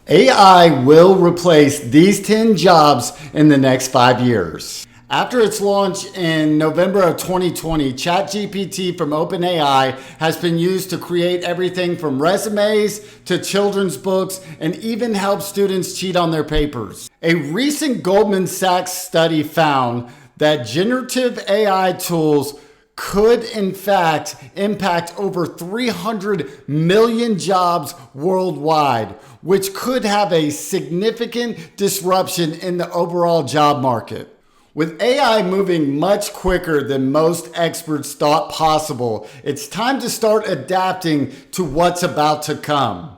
AI will replace these 10 jobs in the next 5 years. After its launch in November of 2020, ChatGPT from OpenAI has been used to create everything from resumes to children's books and even help students cheat on their papers. A recent Goldman Sachs study found that generative AI tools could in fact impact over 300 million jobs worldwide, which could have a significant disruption in the overall job market. With AI moving much quicker than most experts thought possible, it's time to start adapting to what's about to come.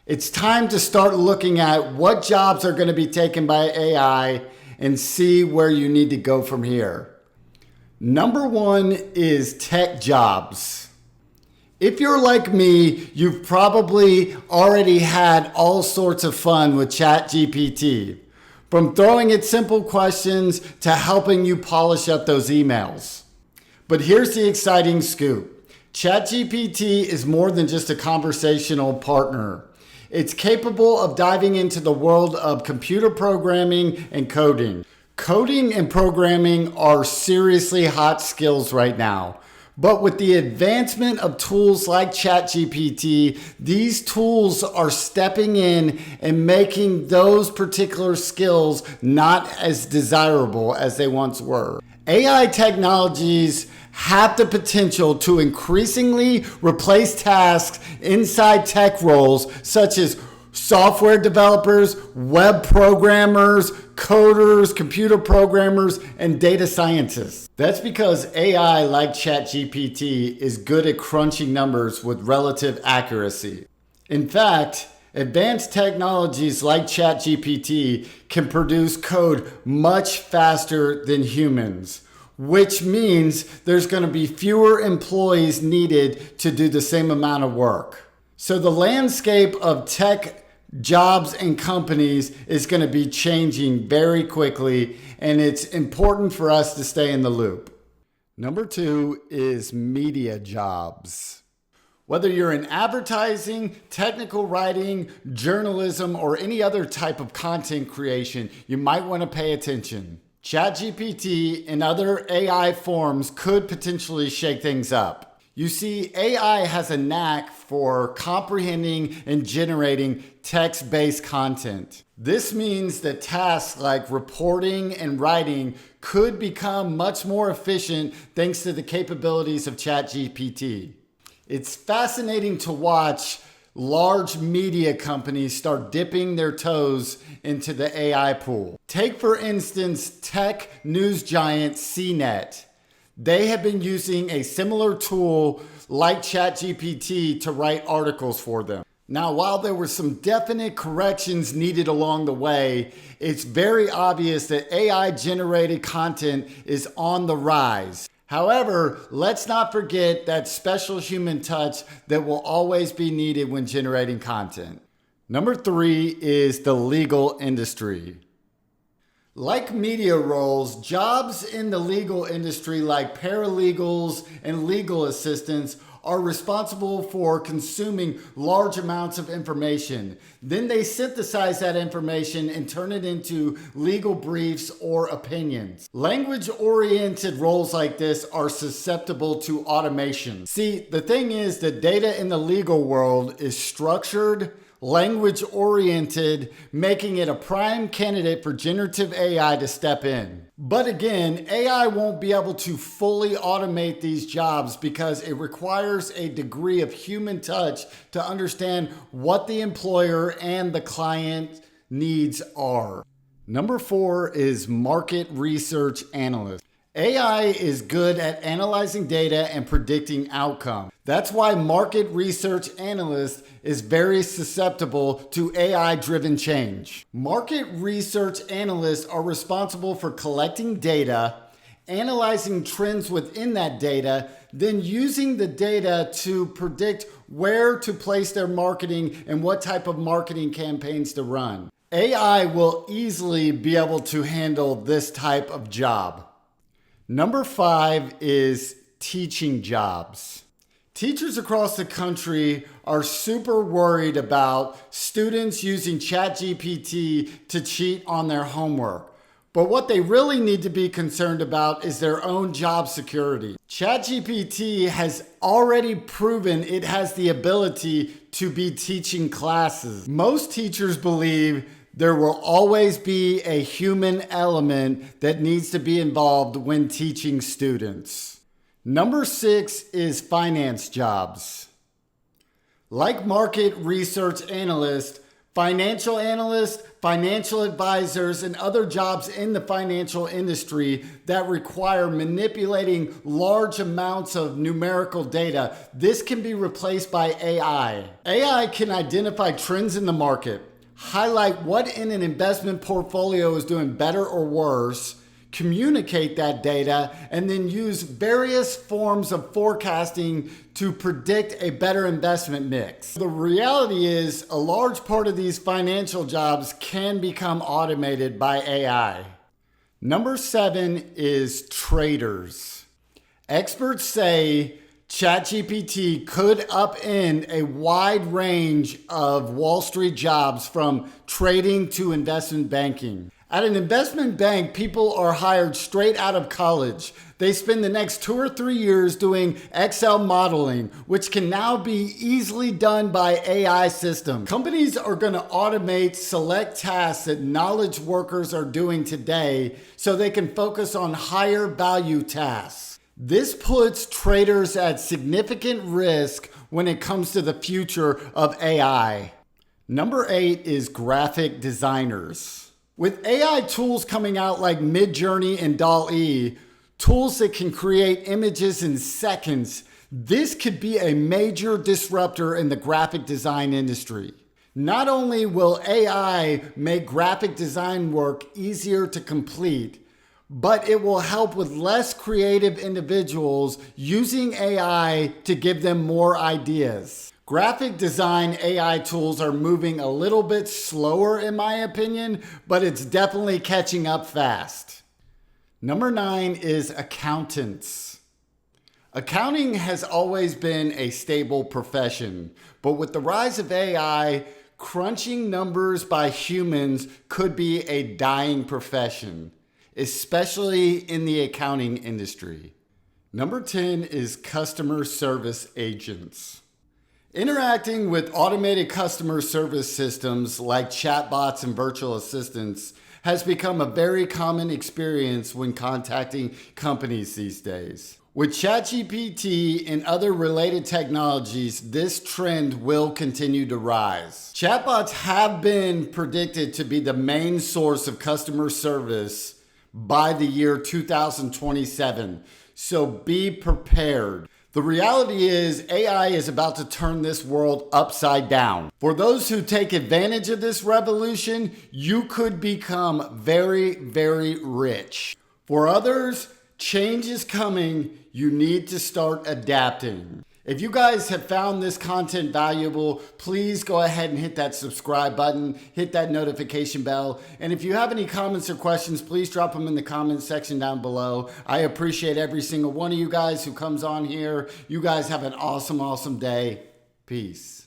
It's time to start looking at what jobs are going to be taken by AI and see where you need to go from here. Number one is tech jobs. If you're like me, you've probably already had all sorts of fun with ChatGPT, from throwing it simple questions to helping you polish up those emails. But here's the exciting scoop. ChatGPT is more than just a conversational partner. It's capable of diving into the world of computer programming and coding. Coding and programming are seriously hot skills right now. But with the advancement of tools like ChatGPT, these tools are stepping in and making those particular skills not as desirable as they once were. AI technologies have the potential to increasingly replace tasks inside tech roles such as software developers, web programmers, coders, computer programmers, and data scientists. That's because AI, like ChatGPT, is good at crunching numbers with relative accuracy. In fact, advanced technologies like ChatGPT can produce code much faster than humans, which means there's going to be fewer employees needed to do the same amount of work. So the landscape of tech jobs and companies is going to be changing very quickly, and it's important for us to stay in the loop. Number two is media jobs. Whether you're in advertising, technical writing, journalism, or any other type of content creation, you might want to pay attention. ChatGPT and other AI forms could potentially shake things up. You see, AI has a knack for comprehending and generating text-based content. This means that tasks like reporting and writing could become much more efficient thanks to the capabilities of ChatGPT. It's fascinating to watch large media companies start dipping their toes into the AI pool. Take, for instance, tech news giant CNET. They have been using a similar tool like ChatGPT to write articles for them. Now, while there were some definite corrections needed along the way, it's very obvious that AI-generated content is on the rise. However, let's not forget that special human touch that will always be needed when generating content. Number three is the legal industry. Like media roles, jobs in the legal industry like paralegals and legal assistants are responsible for consuming large amounts of information. Then they synthesize that information and turn it into legal briefs or opinions. Language-oriented roles like this are susceptible to automation. See, the thing is that data in the legal world is structured, language-oriented, making it a prime candidate for generative AI to step in. But again, AI won't be able to fully automate these jobs because it requires a degree of human touch to understand what the employer and the client needs are. Number four is market research analyst. AI is good at analyzing data and predicting outcome. That's why market research analyst is very susceptible to AI-driven change. Market research analysts are responsible for collecting data, analyzing trends within that data, then using the data to predict where to place their marketing and what type of marketing campaigns to run. AI will easily be able to handle this type of job. Number five is teaching jobs. Teachers across the country are super worried about students using ChatGPT to cheat on their homework. But what they really need to be concerned about is their own job security. ChatGPT has already proven it has the ability to be teaching classes. Most teachers believe there will always be a human element that needs to be involved when teaching students. Number 6 is finance jobs. Like market research analysts, financial analysts, financial advisors, and other jobs in the financial industry that require manipulating large amounts of numerical data, this can be replaced by AI. AI can identify trends in the market, highlight what in an investment portfolio is doing better or worse, communicate that data, and then use various forms of forecasting to predict a better investment mix. The reality is a large part of these financial jobs can become automated by AI. Number 7 is traders. Experts say ChatGPT could upend a wide range of Wall Street jobs from trading to investment banking. At an investment bank, people are hired straight out of college. They spend the next 2 or 3 years doing Excel modeling, which can now be easily done by AI systems. Companies are going to automate select tasks that knowledge workers are doing today so they can focus on higher value tasks. This puts traders at significant risk when it comes to the future of AI. Number 8 is graphic designers. With AI tools coming out like Midjourney and DALL-E, tools that can create images in seconds, this could be a major disruptor in the graphic design industry. Not only will AI make graphic design work easier to complete, but it will help with less creative individuals using AI to give them more ideas. Graphic design AI tools are moving a little bit slower in my opinion, but it's definitely catching up fast. Number 9 is accountants. Accounting has always been a stable profession, but with the rise of AI, crunching numbers by humans could be a dying profession, especially in the accounting industry. Number 10 is customer service agents. Interacting with automated customer service systems like chatbots and virtual assistants has become a very common experience when contacting companies these days. With ChatGPT and other related technologies, this trend will continue to rise. Chatbots have been predicted to be the main source of customer service by the year 2027, so be prepared. The reality is AI is about to turn this world upside down. For those who take advantage of this revolution, you could become very, very rich. For others, change is coming. You need to start adapting. If you guys have found this content valuable, please go ahead and hit that subscribe button, hit that notification bell. And if you have any comments or questions, please drop them in the comments section down below. I appreciate every single one of you guys who comes on here. You guys have an awesome, awesome day. Peace.